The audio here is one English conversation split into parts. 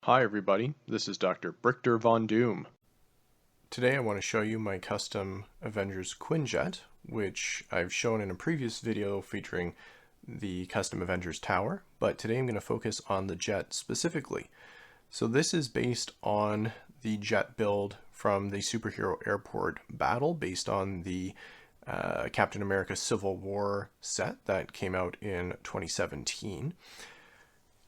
Hi everybody, this is Dr. Brichter Von Doom. Today I want to show you my custom Avengers Quinjet, which I've shown in a previous video featuring the custom Avengers Tower, but today I'm going to focus on the jet specifically. So this is based on the jet build from the Superhero Airport Battle, based on the Captain America Civil War set that came out in 2017.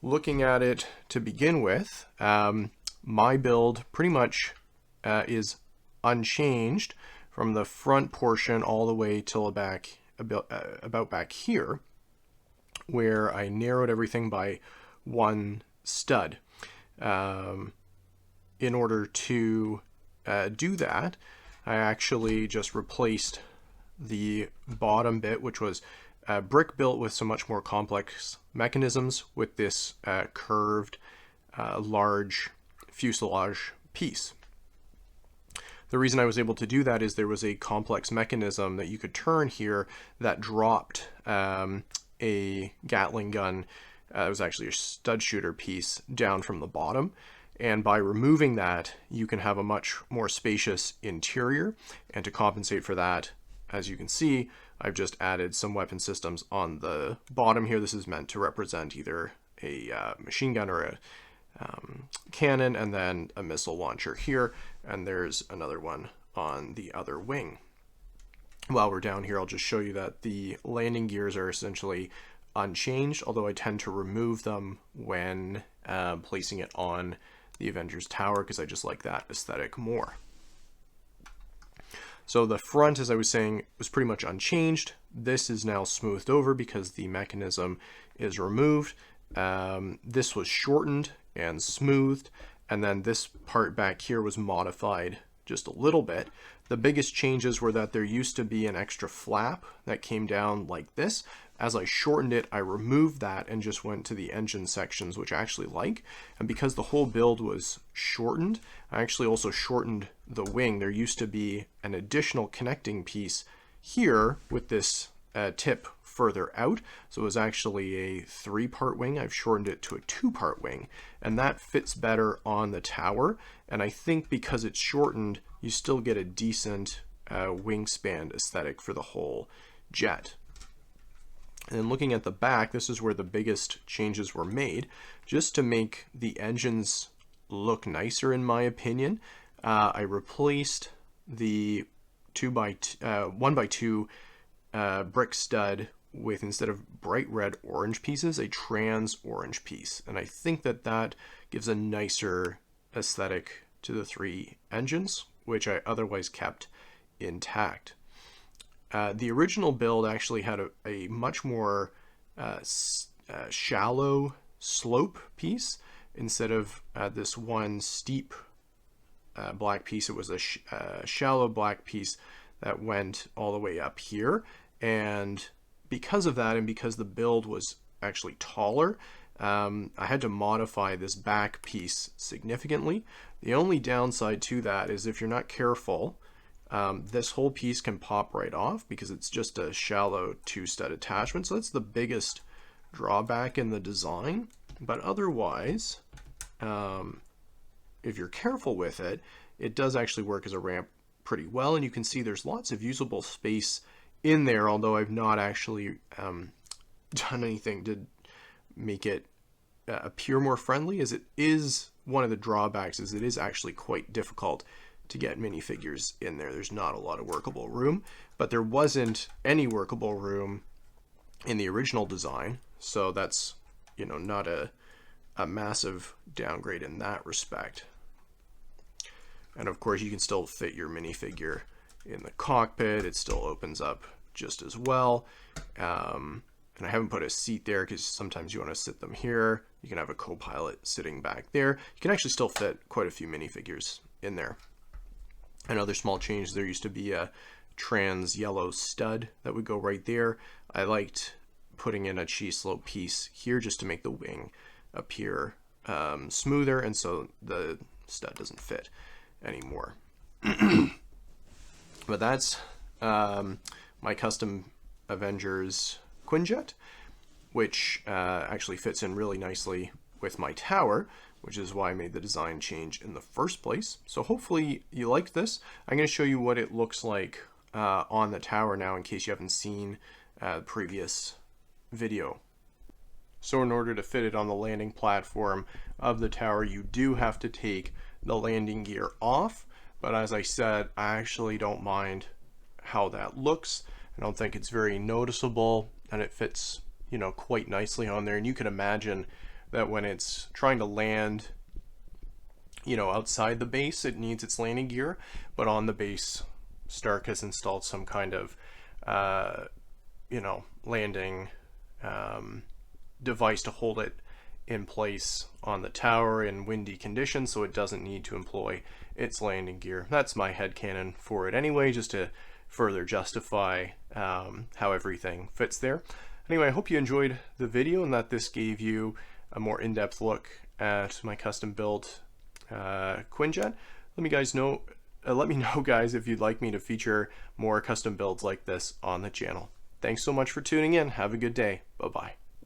Looking at it to begin with, my build pretty much is unchanged from the front portion all the way till about back here, where I narrowed everything by one stud. In order to do that, I actually just replaced the bottom bit, which was brick built with some much more complex mechanisms, with this curved large fuselage piece. The reason I was able to do that is there was a complex mechanism that you could turn here that dropped a Gatling gun. It was actually a stud shooter piece down from the bottom. And by removing that, you can have a much more spacious interior. And to compensate for that, as you can see, I've just added some weapon systems on the bottom here. This is meant to represent either a machine gun or a cannon, and then a missile launcher here, and there's another one on the other wing. While we're down here, I'll just show you that the landing gears are essentially unchanged, although I tend to remove them when placing it on the Avengers Tower, because I just like that aesthetic more. So the front, as I was saying, was pretty much unchanged. This is now smoothed over because the mechanism is removed. This was shortened and smoothed, and then this part back here was modified just a little bit. The biggest changes were that there used to be an extra flap that came down like this. As I shortened it, I removed that and just went to the engine sections, which I actually like. And because the whole build was shortened, I actually also shortened the wing. There used to be an additional connecting piece here with this tip further out. So it was actually a 3-part wing. I've shortened it to a 2-part wing, and that fits better on the tower. And I think because it's shortened, you still get a decent wingspan aesthetic for the whole jet. And then looking at the back, this is where the biggest changes were made, just to make the engines look nicer, in my opinion. I replaced the 1x2 brick stud with, instead of bright red orange pieces, a trans orange piece. And I think that that gives a nicer aesthetic to the 3 engines, which I otherwise kept intact. The original build actually had a much more shallow slope piece. Instead of this one steep black piece, it was a shallow black piece that went all the way up here. And because of that, and because the build was actually taller, I had to modify this back piece significantly. The only downside to that is if you're not careful, this whole piece can pop right off because it's just a shallow 2-stud attachment. So that's the biggest drawback in the design. But otherwise, if you're careful with it, it does actually work as a ramp pretty well. And you can see there's lots of usable space in there, although I've not actually done anything to make it appear more friendly, as it is one of the drawbacks is it is actually quite difficult to get minifigures in there. There's not a lot of workable room, but there wasn't any workable room in the original design, so that's, you know, not a massive downgrade in that respect. And of course you can still fit your minifigure in the cockpit. It still opens up just as well. And I haven't put a seat there because sometimes you want to sit them here. You can have a co-pilot sitting back there. You can actually still fit quite a few minifigures in there. Another small change, there used to be a trans yellow stud that would go right there. I liked putting in a cheese slope piece here just to make the wing appear smoother, and so the stud doesn't fit anymore. But that's my custom Avengers Quinjet, which actually fits in really nicely with my tower, which is why I made the design change in the first place. So hopefully you liked this. I'm going to show you what it looks like on the tower now, in case you haven't seen the previous video. So in order to fit it on the landing platform of the tower, you do have to take the landing gear off. But as I said, I actually don't mind how that looks. I don't think it's very noticeable, and it fits, you know, quite nicely on there. And you can imagine that when it's trying to land, you know, outside the base, it needs its landing gear, but on the base, Stark has installed some kind of, you know, landing device to hold it in place on the tower in windy conditions, so it doesn't need to employ its landing gear. That's my headcanon for it anyway, just to further justify how everything fits there. Anyway, I hope you enjoyed the video and that this gave you a more in-depth look at my custom built Quinjet. Let me know guys if you'd like me to feature more custom builds like this on the channel. Thanks so much for tuning in. Have a good day. Bye-bye.